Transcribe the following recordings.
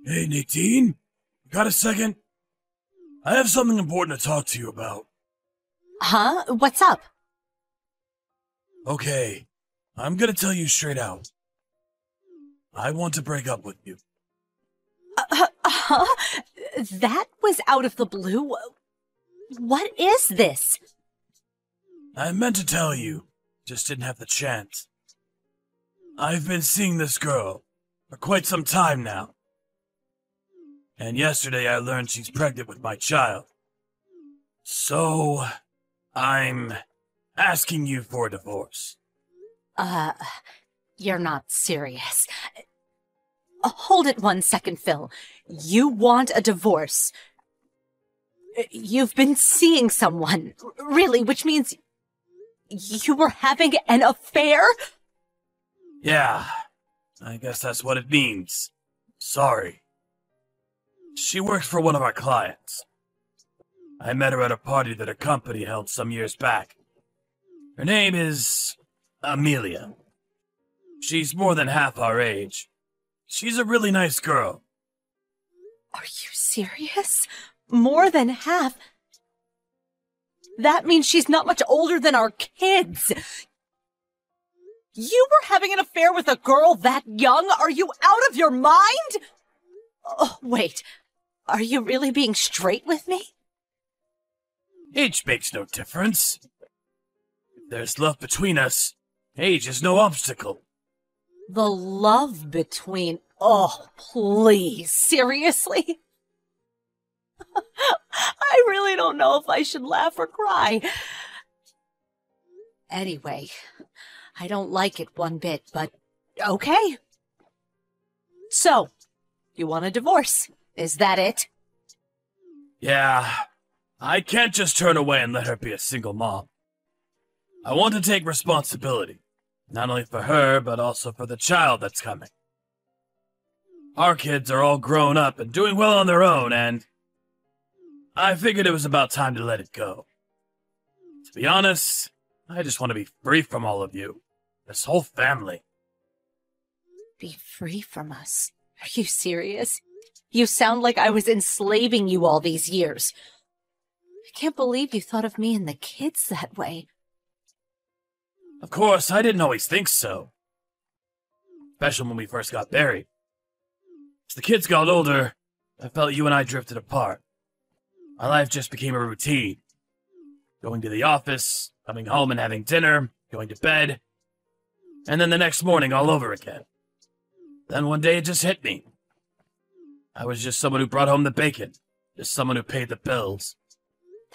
Hey, Nadine? Got a second? I have something important to talk to you about. Huh? What's up? Okay, I'm gonna tell you straight out. I want to break up with you. That was out of the blue. What is this? I meant to tell you, just didn't have the chance. I've been seeing this girl for quite some time now. And yesterday I learned she's pregnant with my child. So, I'm asking you for a divorce. You're not serious. Hold it 1 second, Phil. You want a divorce. You've been seeing someone, really, which means you were having an affair? Yeah, I guess that's what it means. Sorry. She works for one of our clients. I met her at a party that a company held some years back. Her name is Amelia. She's more than half our age. She's a really nice girl. Are you serious? More than half? That means she's not much older than our kids. You were having an affair with a girl that young? Are you out of your mind? Oh, wait. Are you really being straight with me? Age makes no difference. If there's love between us, age is no obstacle. The love between... Oh, please. Seriously? I really don't know if I should laugh or cry. Anyway, I don't like it one bit, but okay. So, you want a divorce? Is that it? Yeah, I can't just turn away and let her be a single mom. I want to take responsibility, not only for her, but also for the child that's coming. Our kids are all grown up and doing well on their own, and I figured it was about time to let it go. To be honest, I just want to be free from all of you, this whole family. Be free from us? Are you serious? You sound like I was enslaving you all these years. I can't believe you thought of me and the kids that way. Of course, I didn't always think so. Especially when we first got married. As the kids got older, I felt you and I drifted apart. My life just became a routine. Going to the office, coming home and having dinner, going to bed, and then the next morning all over again. Then one day it just hit me. I was just someone who brought home the bacon, just someone who paid the bills.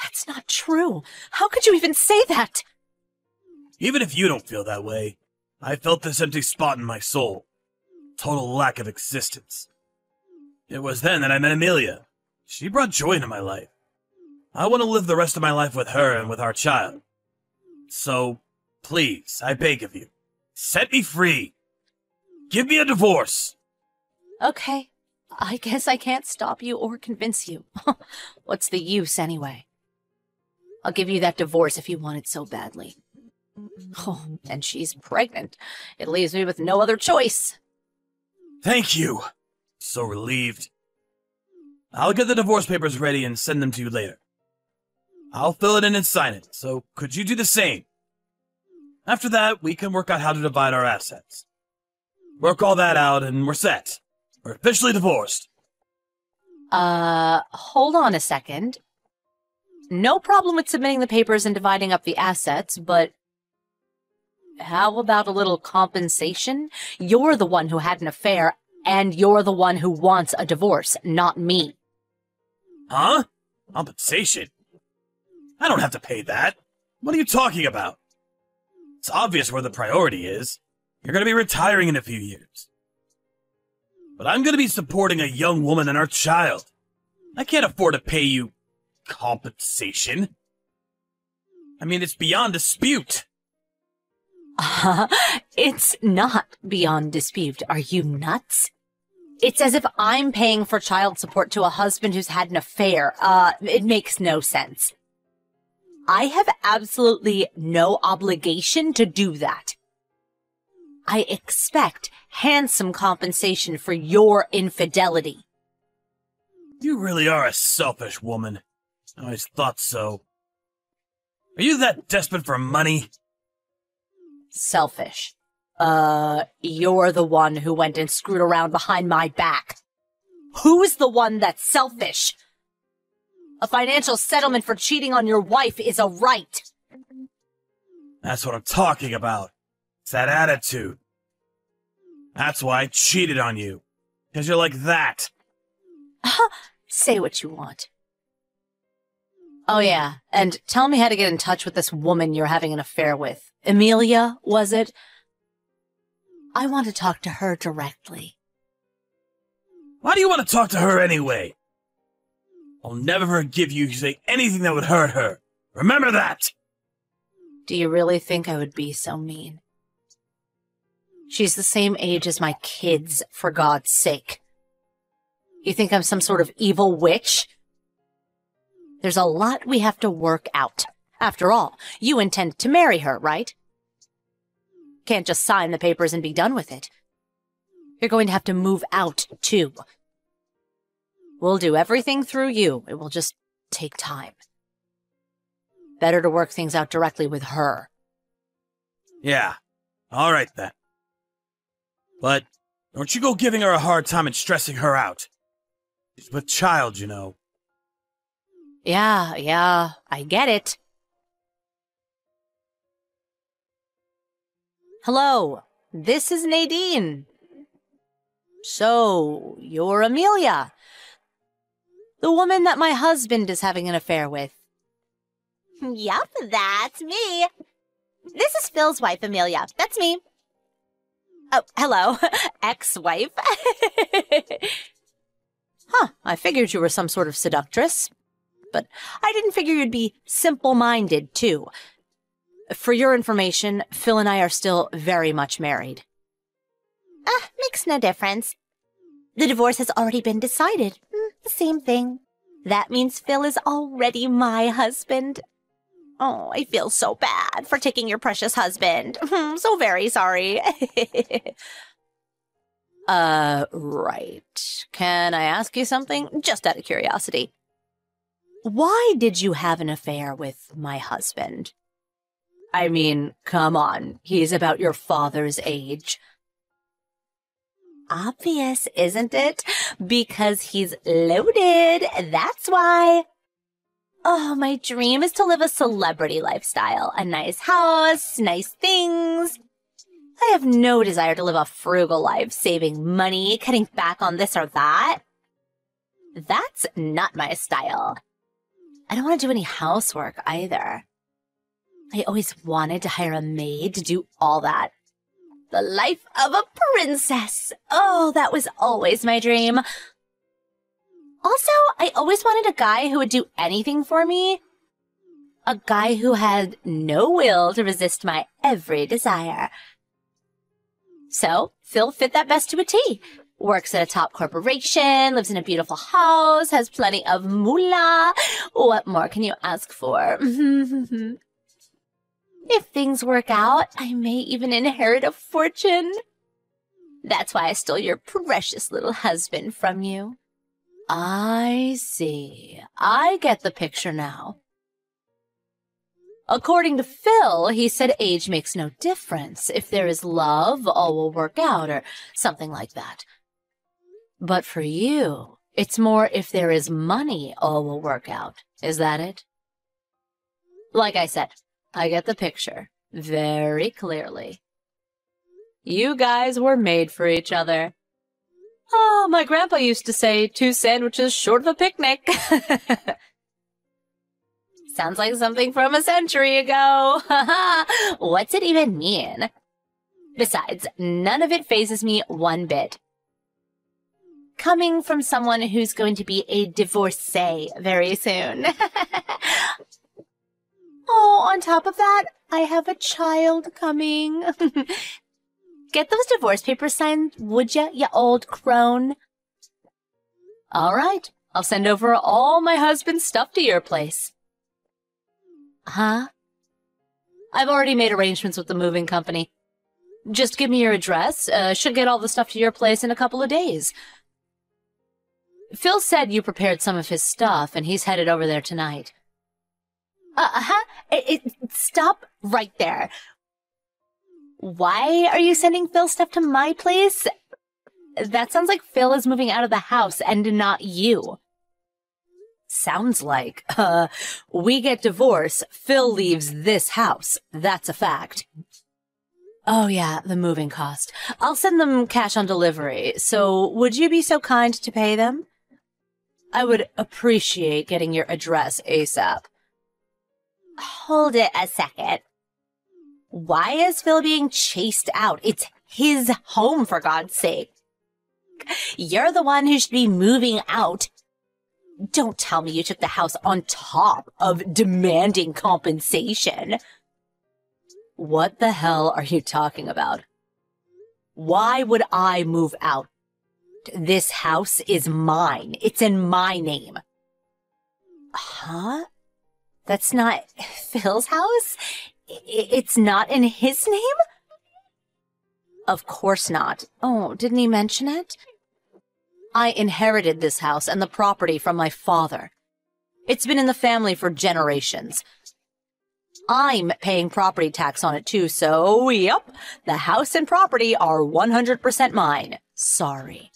That's not true. How could you even say that? Even if you don't feel that way, I felt this empty spot in my soul. Total lack of existence. It was then that I met Amelia. She brought joy into my life. I want to live the rest of my life with her and with our child. So, please, I beg of you, set me free. Give me a divorce. Okay. I guess I can't stop you or convince you. What's the use, anyway? I'll give you that divorce if you want it so badly. Oh, and she's pregnant. It leaves me with no other choice. Thank you. So relieved. I'll get the divorce papers ready and send them to you later. I'll fill it in and sign it, so could you do the same? After that, we can work out how to divide our assets. Work all that out and we're set. We're officially divorced. Hold on a second. No problem with submitting the papers and dividing up the assets, but how about a little compensation? You're the one who had an affair, and you're the one who wants a divorce, not me. Huh? Compensation? I don't have to pay that. What are you talking about? It's obvious where the priority is. You're going to be retiring in a few years. But I'm going to be supporting a young woman and our child. I can't afford to pay you compensation. I mean, it's beyond dispute. It's not beyond dispute. Are you nuts? It's as if I'm paying for child support to a husband who's had an affair. It makes no sense. I have absolutely no obligation to do that. I expect handsome compensation for your infidelity. You really are a selfish woman. I always thought so. Are you that desperate for money? Selfish. You're the one who went and screwed around behind my back. Who's the one that's selfish? A financial settlement for cheating on your wife is a right. That's what I'm talking about. It's that attitude. That's why I cheated on you. Because you're like that. Say what you want. Oh yeah, and tell me how to get in touch with this woman you're having an affair with. Amelia, was it? I want to talk to her directly. Why do you want to talk to her anyway? I'll never forgive you if you say anything that would hurt her. Remember that! Do you really think I would be so mean? She's the same age as my kids, for God's sake. You think I'm some sort of evil witch? There's a lot we have to work out. After all, you intend to marry her, right? Can't just sign the papers and be done with it. You're going to have to move out, too. We'll do everything through you. It will just take time. Better to work things out directly with her. Yeah, all right then. But don't you go giving her a hard time and stressing her out. She's with child, you know. Yeah, I get it. Hello, this is Nadine. So, you're Amelia. The woman that my husband is having an affair with. Yup, that's me. This is Phil's wife, Amelia. That's me. Oh, hello. Ex-wife. I figured you were some sort of seductress. But I didn't figure you'd be simple-minded, too. For your information, Phil and I are still very much married. Makes no difference. The divorce has already been decided. Same thing. That means Phil is already my husband. Oh, I feel so bad for taking your precious husband. So very sorry. Right. Can I ask you something? Just out of curiosity. Why did you have an affair with my husband? I mean, come on. He's about your father's age. Obvious, isn't it? Because he's loaded. That's why. Oh, my dream is to live a celebrity lifestyle. A nice house, nice things. I have no desire to live a frugal life, saving money, cutting back on this or that. That's not my style. I don't want to do any housework either. I always wanted to hire a maid to do all that. The life of a princess. Oh, that was always my dream. Also, I always wanted a guy who would do anything for me. A guy who had no will to resist my every desire. So, Phil fit that best to a T. Works at a top corporation, lives in a beautiful house, has plenty of moolah. What more can you ask for? If things work out, I may even inherit a fortune. That's why I stole your precious little husband from you. I see. I get the picture now. According to Phil, he said age makes no difference. If there is love, all will work out, or something like that. But for you, it's more if there is money, all will work out. Is that it? Like I said, I get the picture very clearly. You guys were made for each other. Oh, my grandpa used to say 2 sandwiches short of a picnic. Sounds like something from a century ago. What's it even mean? Besides, none of it phases me one bit. Coming from someone who's going to be a divorcee very soon. Oh, on top of that, I have a child coming. Get those divorce papers signed, would ya, you old crone? All right, I'll send over all my husband's stuff to your place. Huh? I've already made arrangements with the moving company. Just give me your address. Should get all the stuff to your place in a couple of days. Phil said you prepared some of his stuff, and he's headed over there tonight. Stop right there. Why are you sending Phil stuff to my place? That sounds like Phil is moving out of the house and not you. Sounds like, we get divorced, Phil leaves this house. That's a fact. Oh yeah, the moving cost. I'll send them cash on delivery, so would you be so kind to pay them? I would appreciate getting your address ASAP. Hold it a second. Why is Phil being chased out? It's his home, for God's sake. You're the one who should be moving out. Don't tell me you took the house on top of demanding compensation. What the hell are you talking about? Why would I move out? This house is mine. It's in my name. Huh? That's not Phil's house? It's not in his name? Of course not. Oh, didn't he mention it? I inherited this house and the property from my father. It's been in the family for generations. I'm paying property tax on it too, so yep, the house and property are 100% mine. Sorry.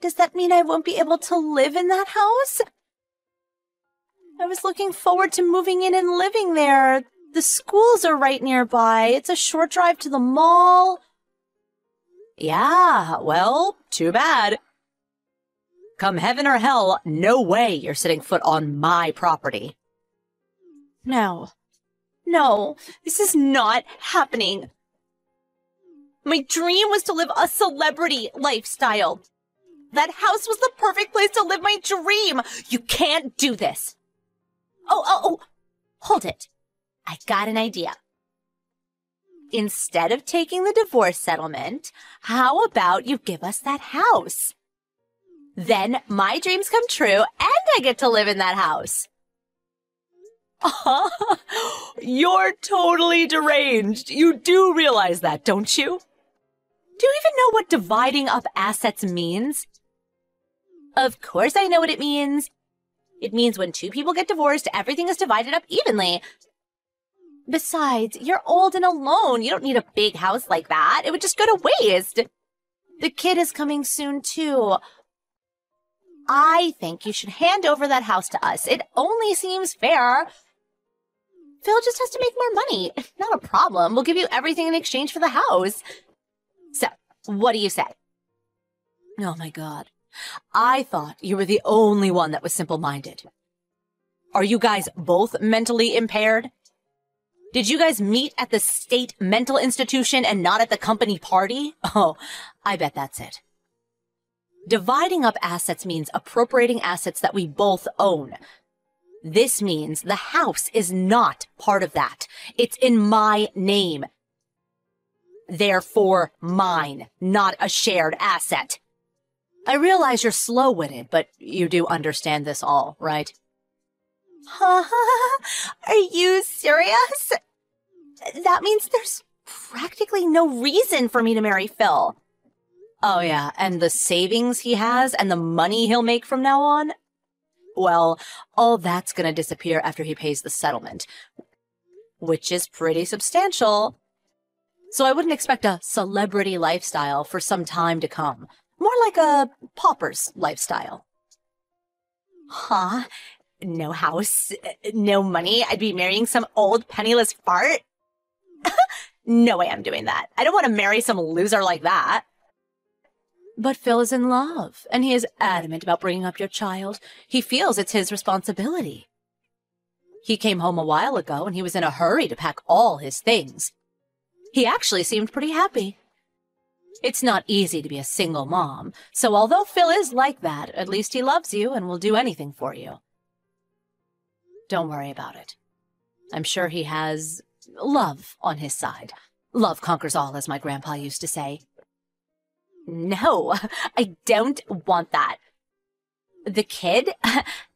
Does that mean I won't be able to live in that house? I was looking forward to moving in and living there. The schools are right nearby. It's a short drive to the mall. Yeah, well, too bad. Come heaven or hell, no way you're setting foot on my property. No, this is not happening. My dream was to live a celebrity lifestyle. That house was the perfect place to live my dream. You can't do this. Oh, hold it. I got an idea. Instead of taking the divorce settlement, how about you give us that house? Then my dreams come true and I get to live in that house. You're totally deranged. You do realize that, don't you? Do you even know what dividing up assets means? Of course I know what it means. It means when two people get divorced, everything is divided up evenly. Besides, you're old and alone. You don't need a big house like that. It would just go to waste. The kid is coming soon, too. I think you should hand over that house to us. It only seems fair. Phil just has to make more money. Not a problem. We'll give you everything in exchange for the house. So, what do you say? Oh my God. I thought you were the only one that was simple-minded. Are you guys both mentally impaired? Did you guys meet at the state mental institution and not at the company party? Oh, I bet that's it. Dividing up assets means appropriating assets that we both own. This means the house is not part of that. It's in my name. Therefore, mine, not a shared asset. I realize you're slow-witted, but you do understand this all, right? Are you serious? That means there's practically no reason for me to marry Phil. Oh yeah, and the savings he has and the money he'll make from now on? Well, all that's gonna disappear after he pays the settlement, which is pretty substantial. So I wouldn't expect a celebrity lifestyle for some time to come. More like a pauper's lifestyle. Huh? No house, no money. I'd be marrying some old penniless fart? No way I'm doing that. I don't want to marry some loser like that. But Phil is in love, and he is adamant about bringing up your child. He feels it's his responsibility. He came home a while ago, and he was in a hurry to pack all his things. He actually seemed pretty happy. It's not easy to be a single mom, so although Phil is like that, at least he loves you and will do anything for you. Don't worry about it. I'm sure he has love on his side. Love conquers all, as my grandpa used to say. No, I don't want that. The kid?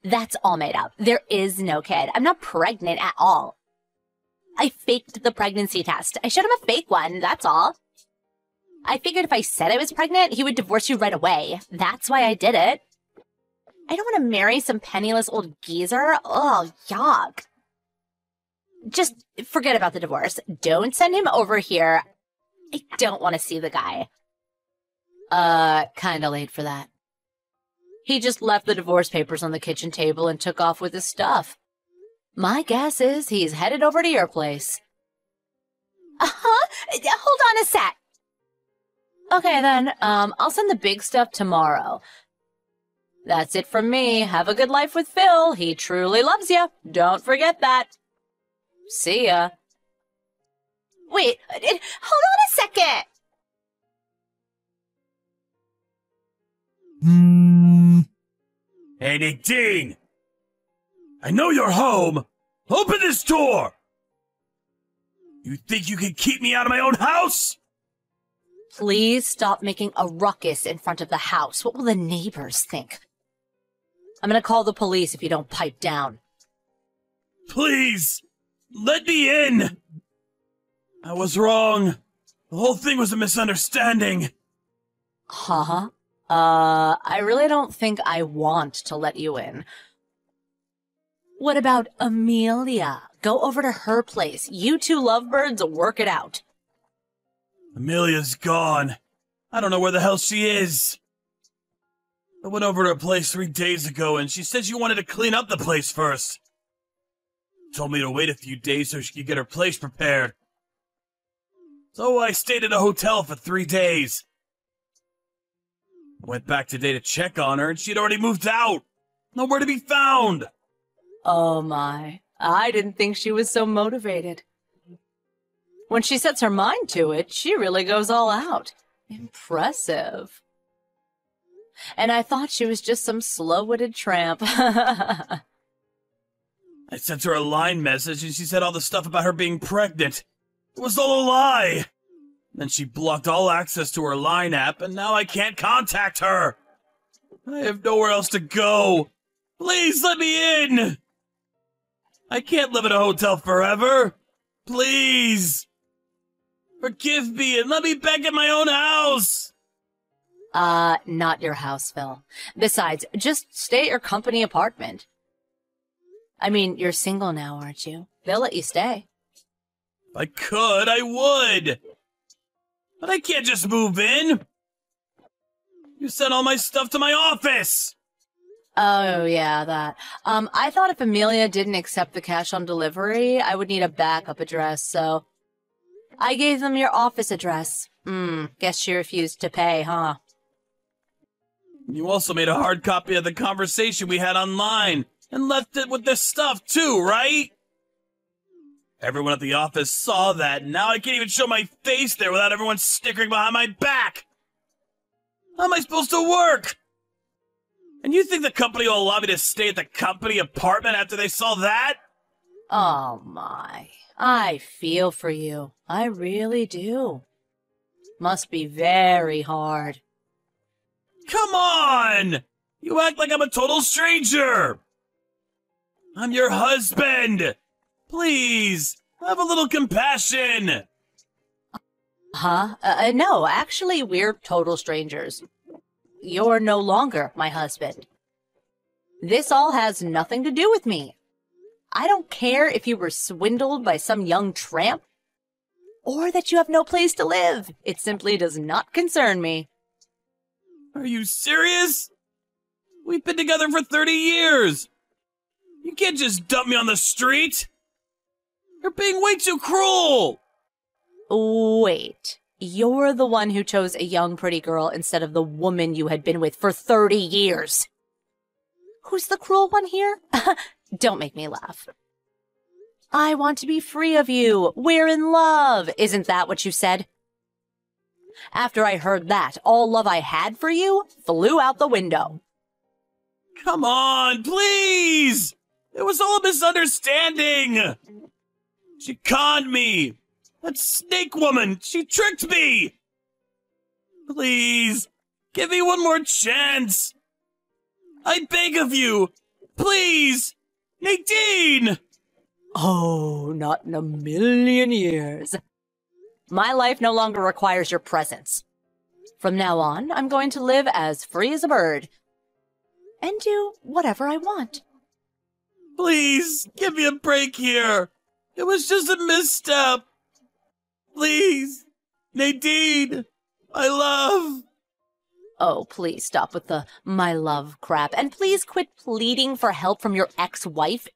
That's all made up. There is no kid. I'm not pregnant at all. I faked the pregnancy test. I showed him a fake one, that's all. I figured if I said I was pregnant, he would divorce you right away. That's why I did it. I don't want to marry some penniless old geezer. Oh, yuck. Just forget about the divorce. Don't send him over here. I don't want to see the guy. Kinda late for that. He just left the divorce papers on the kitchen table and took off with his stuff. My guess is he's headed over to your place. Uh-huh. Hold on a sec. Okay, then. I'll send the big stuff tomorrow. That's it from me. Have a good life with Phil. He truly loves you. Don't forget that. See ya. Wait, hold on a second. Hey, Nadine! I know you're home! Open this door! You think you can keep me out of my own house? Please stop making a ruckus in front of the house. What will the neighbors think? I'm gonna call the police if you don't pipe down. Please! Let me in! I was wrong. The whole thing was a misunderstanding. Huh? I really don't think I want to let you in. What about Amelia? Go over to her place. You two lovebirds work it out. Amelia's gone. I don't know where the hell she is. I went over to her place 3 days ago and she said she wanted to clean up the place first. Told me to wait a few days so she could get her place prepared. So I stayed at a hotel for 3 days. I went back today to check on her and she'd already moved out. Nowhere to be found. Oh my, I didn't think she was so motivated. When she sets her mind to it, she really goes all out. Impressive. And I thought she was just some slow-witted tramp. I sent her a line message and she said all the stuff about her being pregnant. It was all a lie. Then she blocked all access to her line app and now I can't contact her. I have nowhere else to go. Please let me in. I can't live in a hotel forever. Please. Forgive me and let me back in my own house. Not your house, Phil. Besides, just stay at your company apartment. I mean, you're single now, aren't you? They'll let you stay. If I could, I would. But I can't just move in. You sent all my stuff to my office. Oh, yeah, that. I thought if Amelia didn't accept the cash on delivery, I would need a backup address, so I gave them your office address. Guess she refused to pay, huh? You also made a hard copy of the conversation we had online and left it with this stuff too, right? Everyone at the office saw that, and now I can't even show my face there without everyone snickering behind my back. How am I supposed to work? And you think the company will allow me to stay at the company apartment after they saw that? Oh my, I feel for you. I really do. Must be very hard. Come on! You act like I'm a total stranger! I'm your husband! Please, have a little compassion! Huh? No, actually, we're total strangers. You're no longer my husband. This all has nothing to do with me. I don't care if you were swindled by some young tramp, or that you have no place to live. It simply does not concern me. Are you serious? We've been together for 30 years! You can't just dump me on the street! You're being way too cruel! Wait, you're the one who chose a young pretty girl instead of the woman you had been with for 30 years. Who's the cruel one here? Don't make me laugh. I want to be free of you. We're in love. Isn't that what you said? After I heard that, all love I had for you flew out the window. Come on, please! It was all a misunderstanding! She conned me! That snake woman, she tricked me! Please, give me one more chance! I beg of you! Please! Nadine! Oh, not in a million years. My life no longer requires your presence. From now on, I'm going to live as free as a bird. And do whatever I want. Please, give me a break here. It was just a misstep. Please. Nadine, my love. Oh, please stop with the my love crap. And please quit pleading for help from your ex-wife.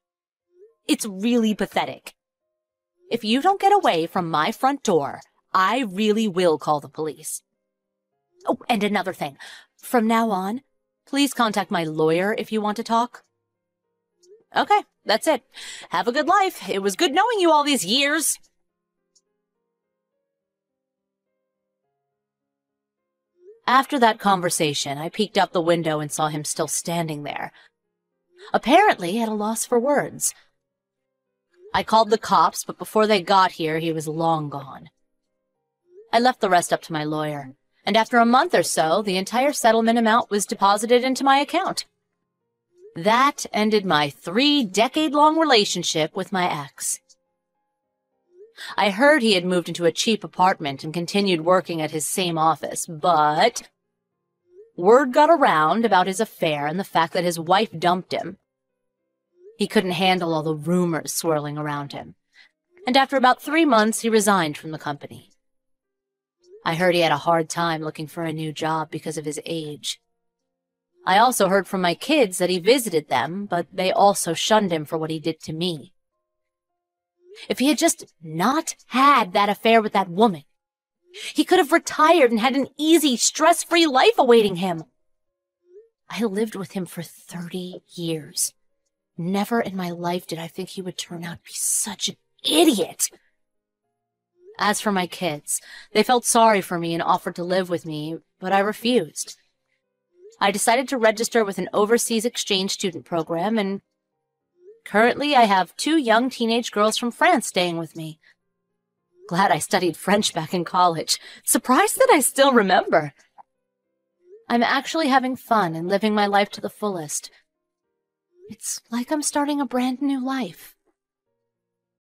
It's really pathetic. If you don't get away from my front door, I really will call the police. Oh, and another thing. From now on, please contact my lawyer if you want to talk. Okay, that's it. Have a good life. It was good knowing you all these years. After that conversation, I peeked out the window and saw him still standing there, apparently at a loss for words. I called the cops, but before they got here, he was long gone. I left the rest up to my lawyer, and after a month or so, the entire settlement amount was deposited into my account. That ended my 3-decade-long relationship with my ex. I heard he had moved into a cheap apartment and continued working at his same office, but word got around about his affair and the fact that his wife dumped him. He couldn't handle all the rumors swirling around him, and after about 3 months, he resigned from the company. I heard he had a hard time looking for a new job because of his age. I also heard from my kids that he visited them, but they also shunned him for what he did to me. If he had just not had that affair with that woman, he could have retired and had an easy, stress-free life awaiting him. I lived with him for 30 years. Never in my life did I think he would turn out to be such an idiot. As for my kids, they felt sorry for me and offered to live with me, but I refused. I decided to register with an overseas exchange student program, and currently I have 2 young teenage girls from France staying with me. Glad I studied French back in college. Surprised that I still remember. I'm actually having fun and living my life to the fullest. It's like I'm starting a brand new life.